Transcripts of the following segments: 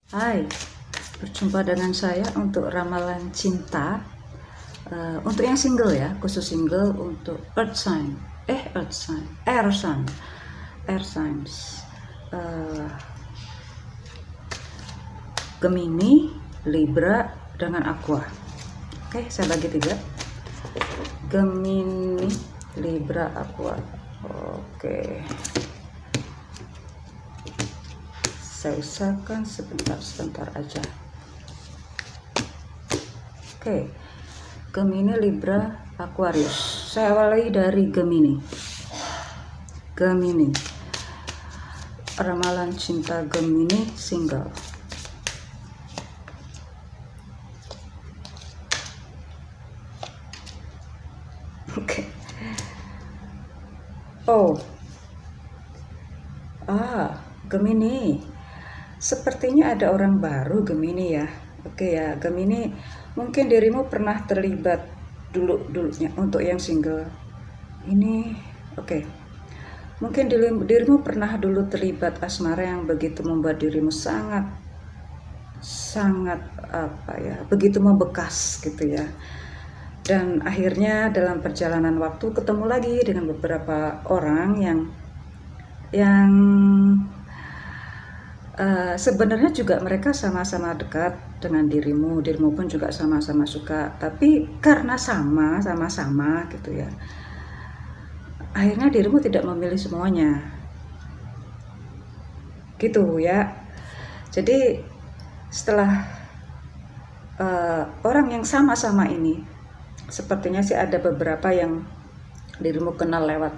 Hai, berjumpa dengan saya untuk ramalan cinta. Untuk yang single ya, khusus single untuk Earth sign, Air sign, Air signs, Gemini, Libra, dengan Aqua. Oke, saya bagi 3. Gemini, Libra, Aqua. Oke. Saya usahakan sebentar aja. Oke, Gemini, Libra, Aquarius. Saya awali dari Gemini. Ramalan cinta Gemini single. Oke. Gemini. Sepertinya ada orang baru Gemini ya. Oke ya, Gemini, mungkin dirimu pernah terlibat dulunya untuk yang single. Ini oke. Mungkin dirimu pernah dulu terlibat asmara yang begitu membuat dirimu sangat begitu membekas gitu ya. Dan akhirnya dalam perjalanan waktu ketemu lagi dengan beberapa orang yang sebenarnya juga mereka sama-sama dekat dengan dirimu pun juga sama-sama suka, tapi karena sama-sama gitu ya, akhirnya dirimu tidak memilih semuanya gitu ya. Jadi setelah orang yang sama-sama ini, sepertinya sih ada beberapa yang dirimu kenal lewat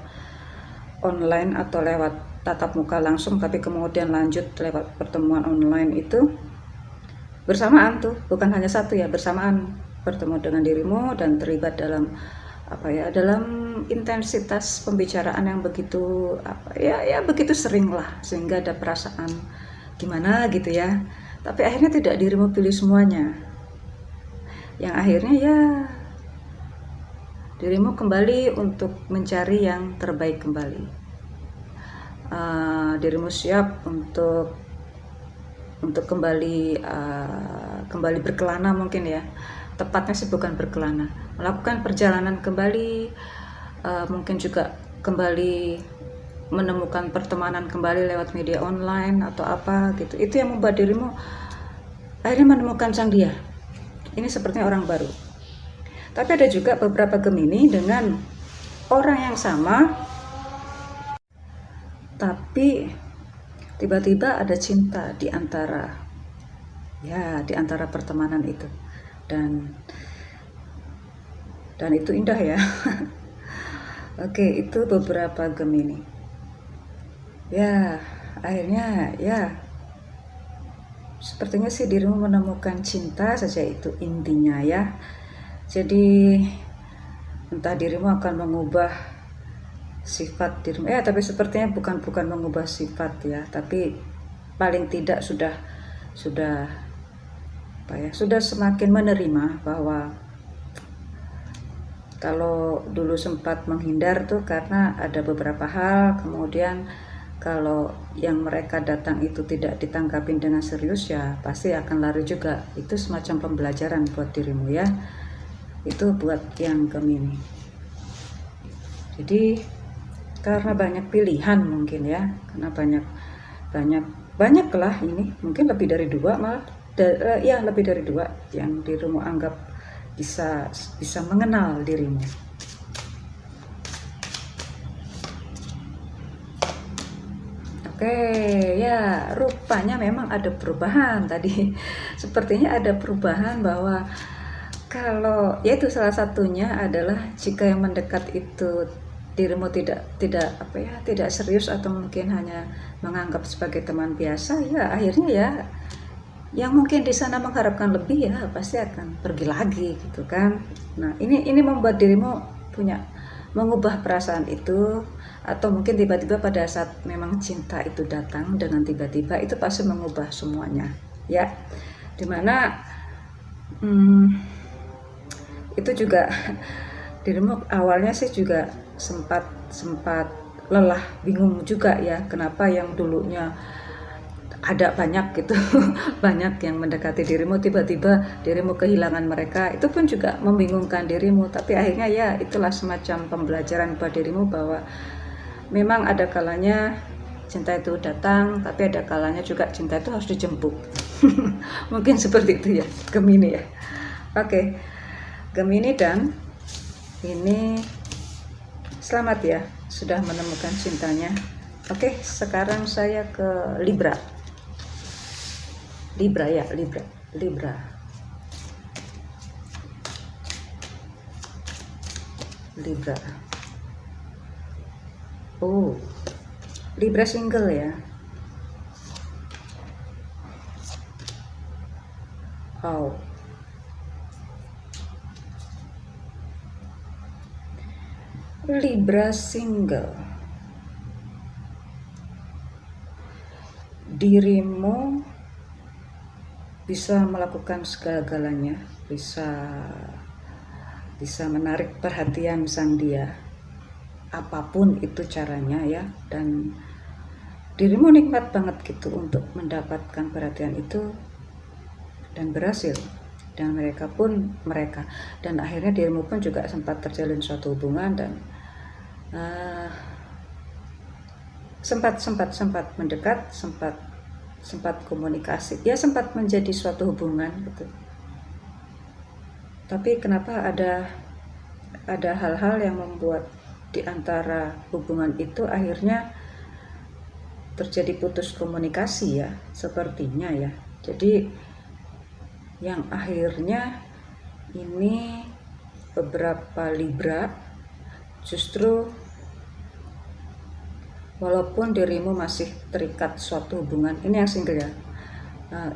online atau lewat tatap muka langsung, tapi kemudian lanjut lewat pertemuan online itu bersamaan tuh, bukan hanya satu ya, bersamaan bertemu dengan dirimu dan terlibat dalam dalam intensitas pembicaraan yang begitu begitu sering lah, sehingga ada perasaan gimana gitu ya. Tapi akhirnya tidak dirimu pilih semuanya, yang akhirnya ya dirimu kembali untuk mencari yang terbaik kembali. Dirimu siap untuk kembali berkelana, mungkin ya, tepatnya sih bukan berkelana, melakukan perjalanan kembali, mungkin juga kembali menemukan pertemanan kembali lewat media online atau apa gitu. Itu yang membuat dirimu akhirnya menemukan sang dia. Ini sepertinya orang baru. Tapi ada juga beberapa Gemini dengan orang yang sama, tapi tiba-tiba ada cinta di antara pertemanan itu, dan itu indah ya. Oke, itu beberapa Gemini ya. Akhirnya ya sepertinya sih dirimu menemukan cinta saja, itu intinya ya. Jadi entah dirimu akan mengubah sifat dirimu, tapi sepertinya bukan mengubah sifat ya, tapi paling tidak sudah semakin menerima bahwa kalau dulu sempat menghindar tuh karena ada beberapa hal, kemudian kalau yang mereka datang itu tidak ditanggapin dengan serius, ya pasti akan lari juga. Itu semacam pembelajaran buat dirimu ya. Itu buat yang Gemini. Jadi karena banyak pilihan mungkin ya, karena banyak lah, ini mungkin lebih dari 2 malah, lebih dari 2 yang dirimu anggap bisa mengenal dirimu. Oke ya, rupanya memang ada perubahan tadi. Sepertinya ada perubahan, bahwa kalau yaitu salah satunya adalah jika yang mendekat itu dirimu tidak serius, atau mungkin hanya menganggap sebagai teman biasa, ya akhirnya ya yang mungkin di sana mengharapkan lebih, ya pasti akan pergi lagi gitu kan. Nah, ini membuat dirimu mengubah perasaan itu, atau mungkin tiba-tiba pada saat memang cinta itu datang dengan tiba-tiba, itu pasti mengubah semuanya ya. Dimana itu juga dirimu awalnya sih juga sempat lelah, bingung juga ya, kenapa yang dulunya ada banyak gitu banyak yang mendekati dirimu, tiba-tiba dirimu kehilangan mereka, itu pun juga membingungkan dirimu. Tapi akhirnya ya itulah semacam pembelajaran buat dirimu bahwa memang ada kalanya cinta itu datang, tapi ada kalanya juga cinta itu harus dijemput. Mungkin seperti itu ya Gemini ya. Oke, Gemini, dan ini selamat ya sudah menemukan cintanya. Oke, sekarang saya ke Libra. Libra. Oh, Libra single ya. Oh, Libra single. Dirimu bisa melakukan segala-galanya, bisa menarik perhatian sang dia, apapun itu caranya ya, dan dirimu nikmat banget gitu untuk mendapatkan perhatian itu dan berhasil. Dan mereka dan akhirnya dirimu pun juga sempat terjalin suatu hubungan, dan sempat mendekat, sempat komunikasi, ya sempat menjadi suatu hubungan gitu. Tapi kenapa ada hal-hal yang membuat di antara hubungan itu akhirnya terjadi putus komunikasi ya, sepertinya ya. Jadi yang akhirnya ini beberapa Libra justru walaupun dirimu masih terikat suatu hubungan, ini yang single ya,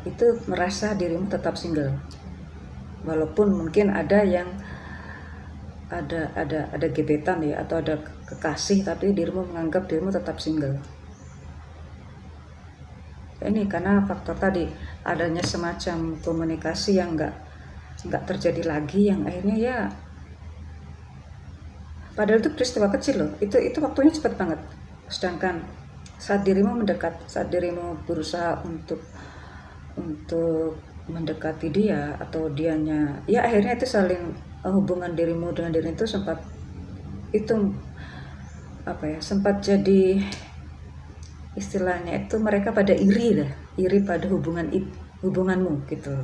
itu merasa dirimu tetap single, walaupun mungkin ada yang ada gebetan ya, atau ada kekasih, tapi dirimu menganggap dirimu tetap single. Ini karena faktor tadi, adanya semacam komunikasi yang nggak terjadi lagi, yang akhirnya ya, padahal itu peristiwa kecil loh, itu waktunya cepat banget. Sedangkan saat dirimu mendekat, saat dirimu berusaha untuk mendekati dia, atau dianya, ya akhirnya itu saling, hubungan dirimu dengan diri itu sempat sempat jadi, istilahnya itu mereka pada iri pada hubunganmu gitu.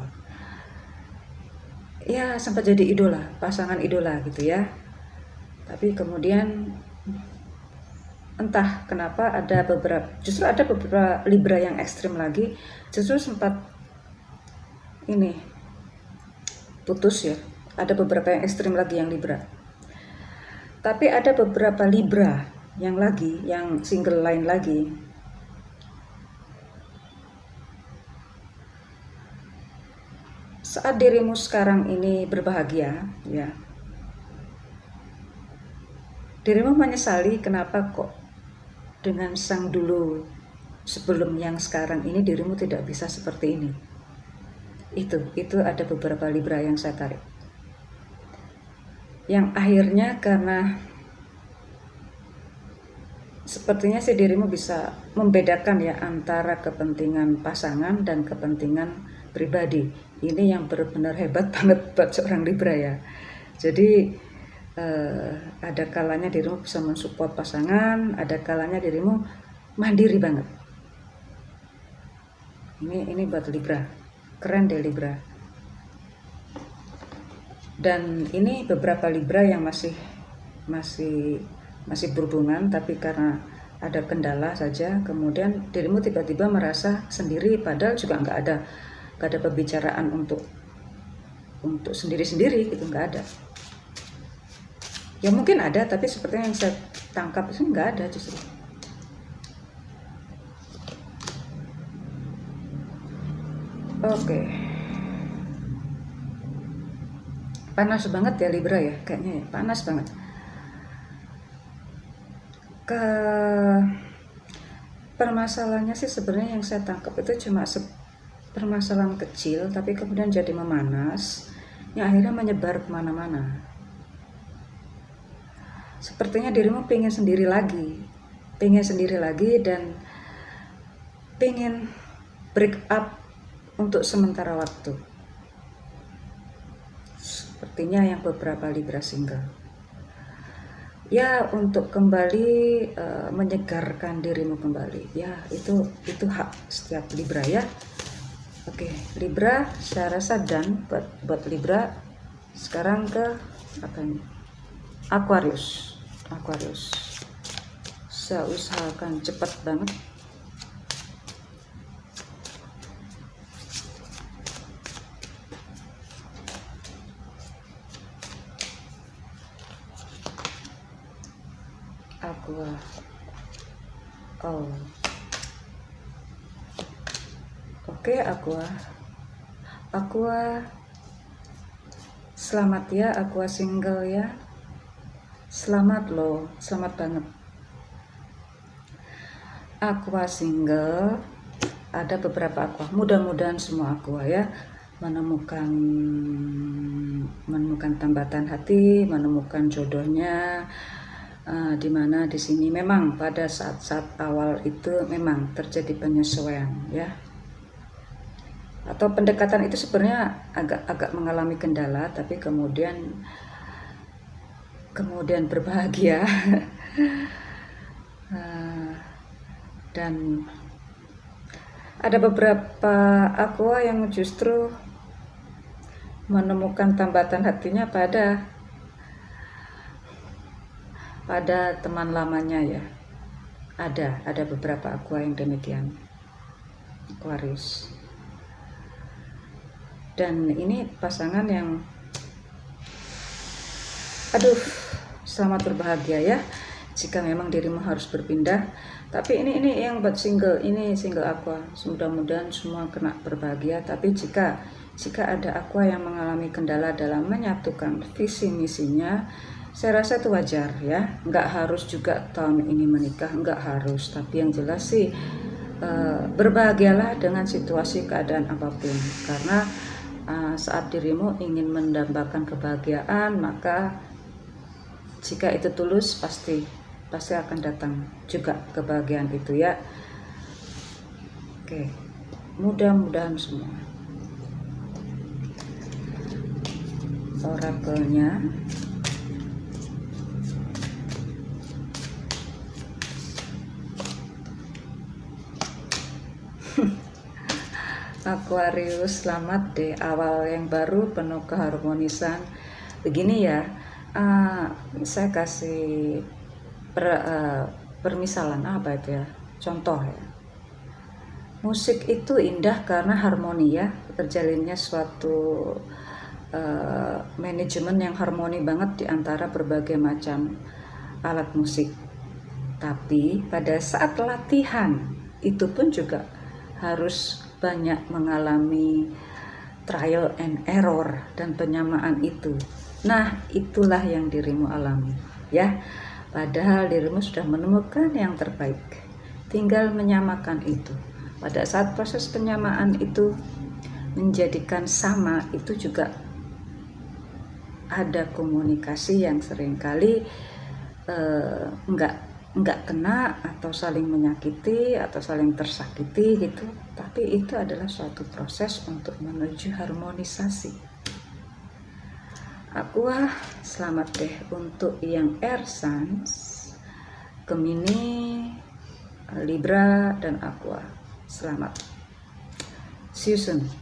Ya sempat jadi pasangan idola gitu ya. Tapi kemudian entah kenapa justru ada beberapa Libra yang ekstrim lagi, justru sempat ini putus ya. Ada beberapa yang ekstrim lagi yang Libra. Tapi ada beberapa Libra yang single lain lagi. Saat dirimu sekarang ini berbahagia ya, dirimu menyesali kenapa kok dengan sang dulu sebelum yang sekarang ini dirimu tidak bisa seperti ini. Itu ada beberapa Libra yang saya tarik, yang akhirnya karena sepertinya sih dirimu bisa membedakan ya antara kepentingan pasangan dan kepentingan pribadi. Ini yang benar-benar hebat banget buat seorang Libra ya. Jadi ada kalanya dirimu bisa mensupport pasangan, ada kalanya dirimu mandiri banget. Ini buat Libra, keren deh Libra. Dan ini beberapa Libra yang masih berhubungan, tapi karena ada kendala saja, kemudian dirimu tiba-tiba merasa sendiri, padahal juga nggak ada pembicaraan untuk sendiri-sendiri gitu, nggak ada. Ya mungkin ada, tapi sepertinya yang saya tangkap itu nggak ada justru. Oke. Panas banget ya Libra ya, kayaknya ya, panas banget. Permasalahannya sih sebenarnya yang saya tangkap itu cuma permasalahan kecil, tapi kemudian jadi memanas, yang akhirnya menyebar kemana-mana. Sepertinya dirimu pengen sendiri lagi dan pengen break up untuk sementara waktu. Sepertinya yang beberapa Libra single. Ya, untuk kembali menyegarkan dirimu kembali. Ya, itu hak setiap Libra ya. Oke, Libra, saya rasa dan buat Libra. Sekarang ke apa ini? Aquarius. Saya usahakan cepat banget. Aqua. Oh. Oke, Aqua. Selamat ya, Aqua single ya. Selamat loh, selamat banget. Aqua single, ada beberapa Aqua. Mudah-mudahan semua Aqua ya menemukan tambatan hati, menemukan jodohnya. Dimana di sini memang pada saat-saat awal itu memang terjadi penyesuaian ya, atau pendekatan itu sebenarnya agak mengalami kendala, tapi kemudian berbahagia. Dan ada beberapa Aqua yang justru menemukan tambatan hatinya pada teman lamanya ya. Ada beberapa Aqua yang demikian, Aquarius. Dan ini pasangan yang selamat berbahagia ya. Jika memang dirimu harus berpindah, tapi ini yang buat single, ini single Aqua. Mudah-mudahan semua kena berbahagia. Tapi jika ada Aqua yang mengalami kendala dalam menyatukan visi misinya, saya rasa itu wajar ya. Nggak harus juga tahun ini menikah, nggak harus. Tapi yang jelas sih berbahagialah dengan situasi keadaan apapun. Karena saat dirimu ingin mendambakan kebahagiaan, maka jika itu tulus pasti akan datang juga kebahagiaan itu ya. Oke, mudah-mudahan semua. Orakelnya Aquarius, selamat deh, awal yang baru penuh keharmonisan. Begini ya, saya kasih permisalan apa itu ya, contoh ya. Musik itu indah karena harmoni ya, terjalinnya suatu manajemen yang harmoni banget di antara berbagai macam alat musik. Tapi pada saat latihan itu pun juga harus banyak mengalami trial and error dan penyamaan itu. Nah, itulah yang dirimu alami ya. Padahal dirimu sudah menemukan yang terbaik, tinggal menyamakan itu. Pada saat proses penyamaan itu menjadikan sama, itu juga ada komunikasi yang seringkali enggak kena, atau saling menyakiti atau saling tersakiti gitu. Tapi itu adalah suatu proses untuk menuju harmonisasi. Aqua, selamat deh untuk yang Air Signs, Gemini, Libra dan Aqua. Selamat. See you soon.